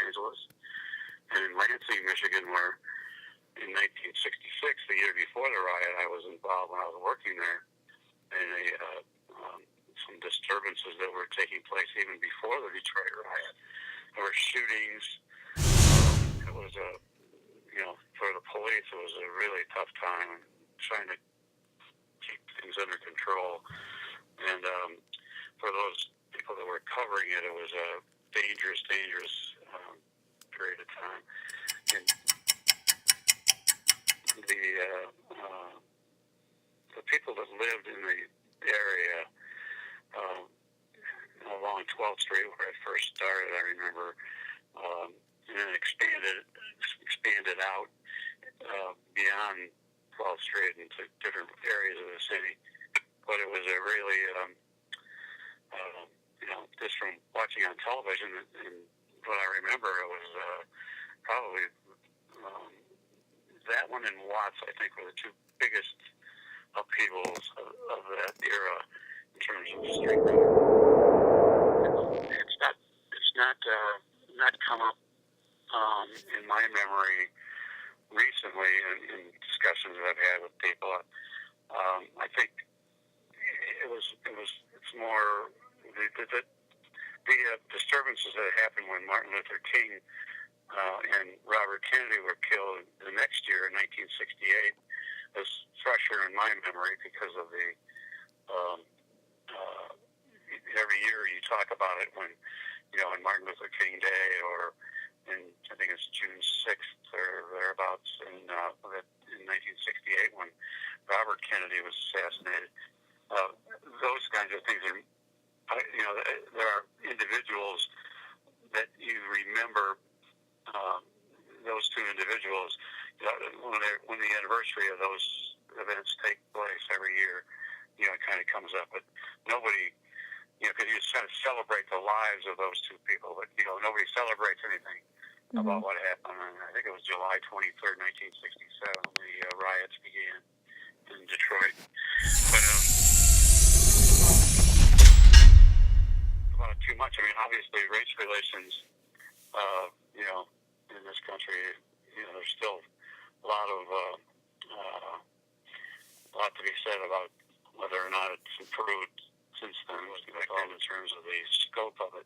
Angeles. And in Lansing, Michigan, where in 1966, the year before the riot, I was involved when I was working there in some disturbances that were taking place even before the Detroit riot. There were shootings. It was for the police, it was a really tough time trying to keep things under control. And for those people that were covering it, it was a dangerous period of time. And the people that lived in the area along 12th Street, where I first started, I remember, and then expanded out beyond 12th Street into different areas of the city. But it was a really, just from watching on television and what I remember, it was probably that one and Watts, I think, were the two biggest upheavals of that era in terms of street rioting. It's not come up in my memory recently in discussions that I've had with people. I think it's more the disturbances that happened when Martin Luther King and Robert Kennedy were killed the next year in 1968 is fresher in my memory because of the every year you talk about it when on Martin Luther King Day or I think it's June 6th or thereabouts in 1968 when Robert Kennedy was assassinated. Those kinds of things are, there are individuals that you remember. Those two individuals, when the anniversary of those events take place every year, it kind of comes up. But nobody, because you just kind of celebrate the lives of those two people, but nobody celebrates anything about what happened. And I think it was July 23rd, 1967, when the riots began in Detroit. But about too much. I mean, obviously, race relations, in this country, there's still a lot to be said about whether or not it's improved since then. In terms of the scope of it,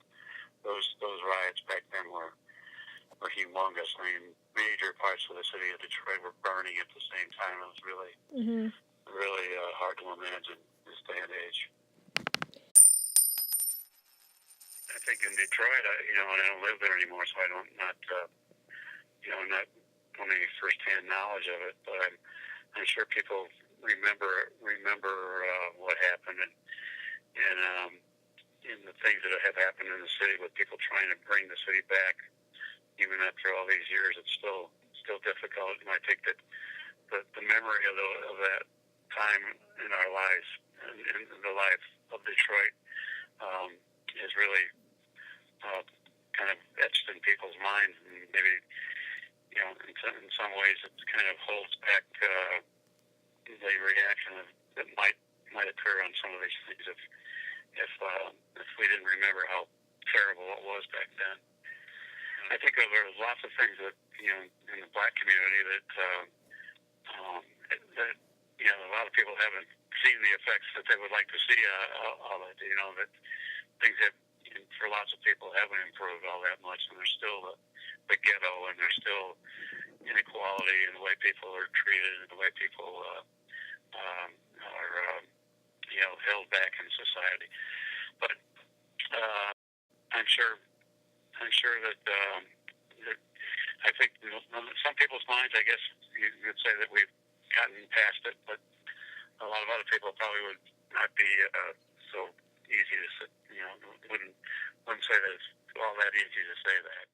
those riots back then were humongous. I mean, major parts of the city of Detroit were burning at the same time. It was really, really hard to imagine this day and age. I think in Detroit, and I don't live there anymore, so I don't not any firsthand knowledge of it. But I'm sure people remember what happened and the things that have happened in the city with people trying to bring the city back. Even after all these years, it's still difficult. And I think that the memory of that time in our lives and in the life of Detroit is really kind of etched in people's minds, and maybe in some ways it kind of holds back the reaction that might occur on some of these things if we didn't remember how terrible it was back then. I think there were lots of things that in the black community that a lot of people haven't seen the effects that they would like to see of it. That things that for lots of people haven't improved all that much, and there's still the ghetto, and there's still inequality in the way people are treated, and the way people are held back in society. But I'm sure that I think in some people's minds, I guess you could say that we've gotten past it, but a lot of other people probably would not be so easy to wouldn't say that it's all that easy to say that.